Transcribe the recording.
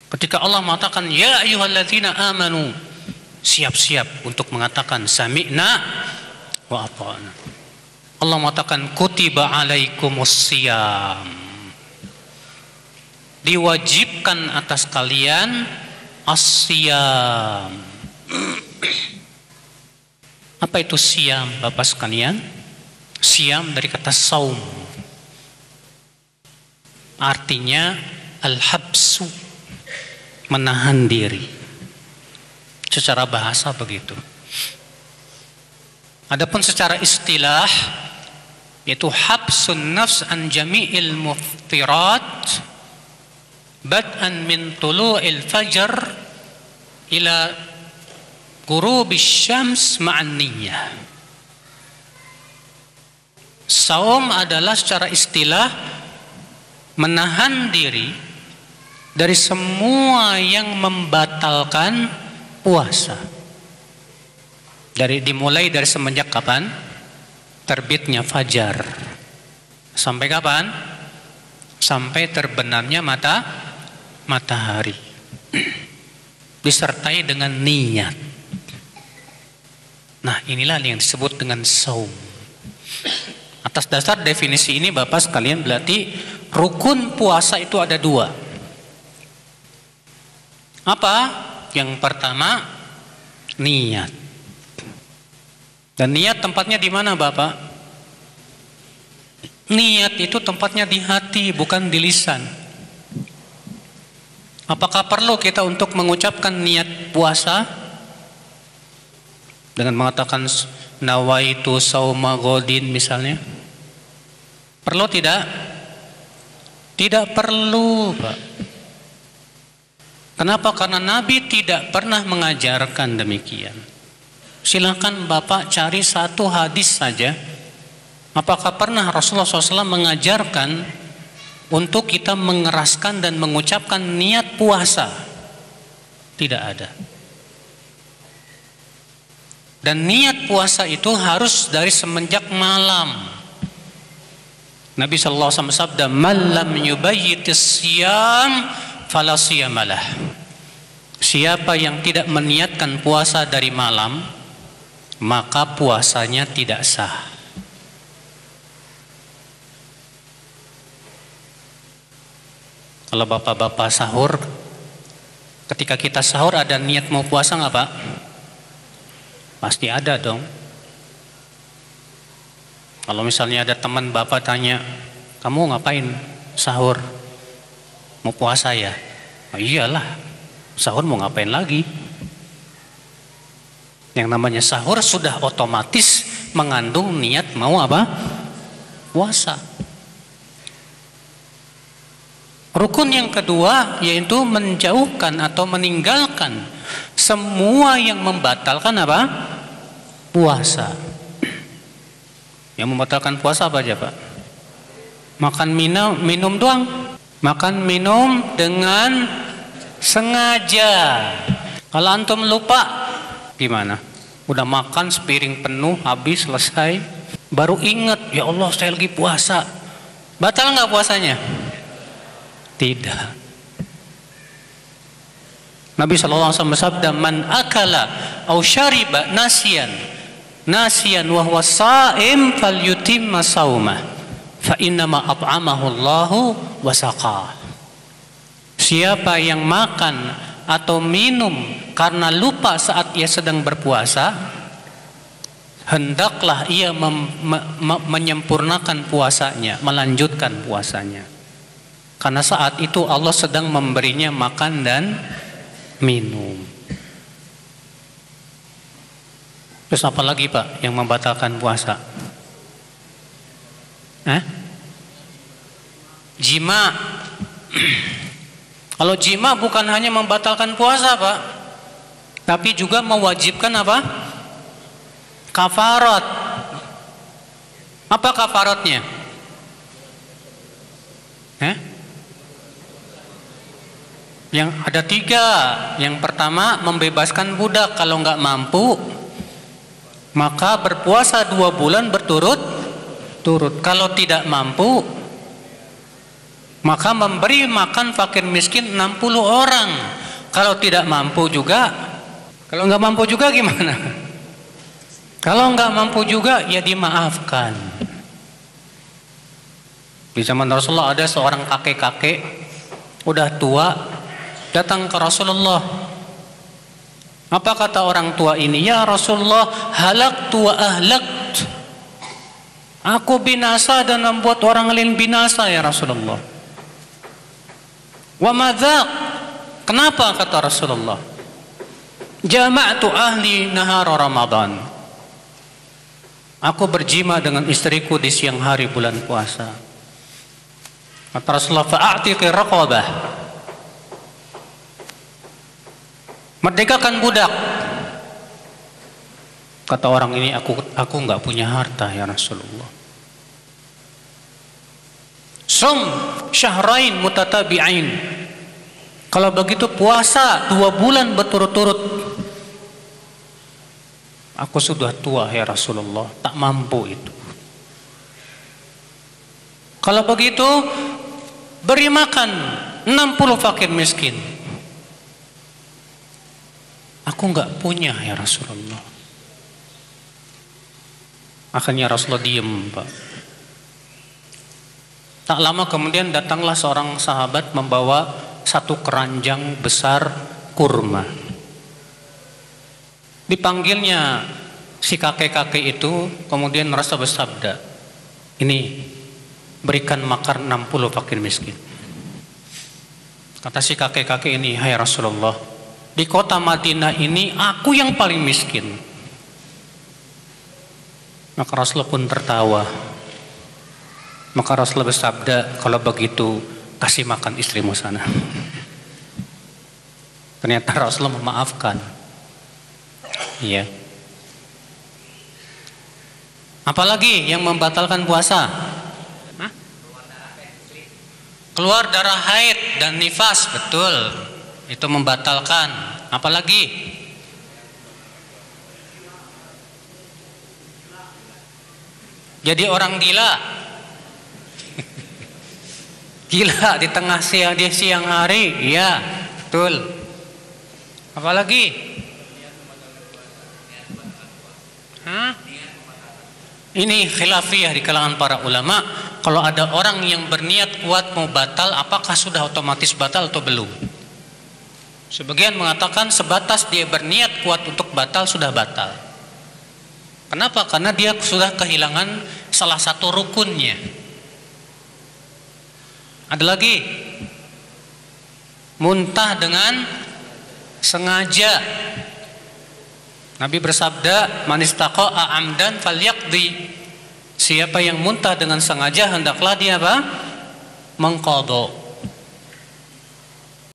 Ketika Allah mengatakan ya ayyuhalladzina amanu, siap-siap untuk mengatakan sami'na wa ata'na. Allah mengatakan kutiba alaikumusiyam, diwajibkan atas kalian as-siyam. Apa itu siyam, Bapak sekalian? Siyam dari kata saum, artinya al-habsu, menahan diri. Secara bahasa begitu. Adapun secara istilah yaitu habsun nafs an jami'il muftirat bad'an min tulu'il fajr ila ghurubis syams ma'an niyyah. Saum adalah secara istilah menahan diri dari semua yang membatalkan puasa. Dimulai dari semenjak kapan? Terbitnya fajar. Sampai kapan? Sampai terbenamnya matahari. Disertai dengan niat. Nah, inilah yang disebut dengan saum. Atas dasar definisi ini Bapak sekalian, berarti rukun puasa itu ada dua. Apa? Yang pertama, niat. Dan niat tempatnya di mana Bapak? Niat itu tempatnya di hati, bukan di lisan. Apakah perlu kita untuk mengucapkan niat puasa dengan mengatakan nawaitu sauma godin misalnya? Perlu tidak? Tidak perlu, Pak. Kenapa? Karena Nabi tidak pernah mengajarkan demikian. Silakan Bapak cari satu hadis saja. Apakah pernah Rasulullah SAW mengajarkan untuk kita mengeraskan dan mengucapkan niat puasa? Tidak ada. Dan niat puasa itu harus dari semenjak malam. Nabi SAW bersabda, "Man lam yubayyitis siyam fala siyamalah." Siapa yang tidak meniatkan puasa dari malam, maka puasanya tidak sah. Kalau bapak-bapak sahur, ketika kita sahur ada niat mau puasa nggak Pak? Pasti ada dong. Kalau misalnya ada teman bapak tanya, kamu ngapain sahur? Mau puasa ya? Oh, iyalah, sahur mau ngapain lagi? Yang namanya sahur sudah otomatis mengandung niat mau apa? Puasa. Rukun yang kedua yaitu menjauhkan atau meninggalkan semua yang membatalkan apa? Puasa. Yang membatalkan puasa apa aja Pak? Makan minum doang. Makan minum dengan sengaja. Kalau antum lupa gimana? Udah makan sepiring penuh habis selesai, baru ingat ya Allah saya lagi puasa. Batal nggak puasanya? Tidak. Nabi SAW bersabda, "Man akala au syariba nasiyan wa huwa sha'im falyutimma shaumah fa innama at'amahu Allahu wa saqah." Siapa yang makan atau minum karena lupa saat ia sedang berpuasa, hendaklah ia menyempurnakan puasanya, melanjutkan puasanya. Karena saat itu Allah sedang memberinya makan dan minum. Terus apa lagi Pak yang membatalkan puasa? Jima. Kalau jima bukan hanya membatalkan puasa Pak, tapi juga mewajibkan apa? Kafarat. Apa kafaratnya? Yang ada 3. Yang pertama membebaskan budak. Kalau nggak mampu maka berpuasa 2 bulan berturut-turut. Kalau tidak mampu maka memberi makan fakir miskin 60 orang. Kalau tidak mampu juga, kalau nggak mampu juga gimana? Kalau nggak mampu juga ya dimaafkan. Di zaman Rasulullah ada seorang kakek-kakek udah tua datang ke Rasulullah. Apa kata orang tua ini? Ya Rasulullah, halaktu wa ahlakt. Aku binasa dan membuat orang lain binasa ya Rasulullah. Wa madzaq? Kenapa kata Rasulullah? Jama'tu ahli nahar Ramadan. Aku berjima dengan istriku di siang hari bulan puasa. Kata Rasulullah, fa'atiqi raqabah. Merdekakan budak. Kata orang ini, aku enggak punya harta ya Rasulullah. Sum syahrain mutatabi'ain. Kalau begitu puasa 2 bulan berturut-turut. Aku sudah tua ya Rasulullah, tak mampu itu. Kalau begitu beri makan 60 fakir miskin. Aku enggak punya ya Rasulullah. Akhirnya Rasulullah diam, Pak. Tak lama kemudian datanglah seorang sahabat membawa 1 keranjang besar kurma. Dipanggilnya si kakek-kakek itu, kemudian Rasul bersabda, ini berikan makan 60 fakir miskin. Kata si kakek-kakek ini, hai Rasulullah, di kota Madinah ini aku yang paling miskin. Maka Rasulullah pun tertawa. Maka Rasulullah bersabda, kalau begitu kasih makan istrimu sana. Ternyata Rasulullah memaafkan. Iya. Apalagi yang membatalkan puasa? Hah? Keluar darah haid dan nifas, betul. Itu membatalkan. Apalagi? Jadi orang gila. Gila di tengah siang hari, iya, betul. Apalagi? Hah? Ini khilafiyah di kalangan para ulama. Kalau ada orang yang berniat kuat mau batal, apakah sudah otomatis batal atau belum? Sebagian mengatakan sebatas dia berniat kuat untuk batal sudah batal. Kenapa? Karena dia sudah kehilangan salah satu rukunnya. Ada lagi, muntah dengan sengaja. Nabi bersabda, man istaqa'a amdan falyaqdi. Siapa yang muntah dengan sengaja hendaklah dia apa? Mengqadha.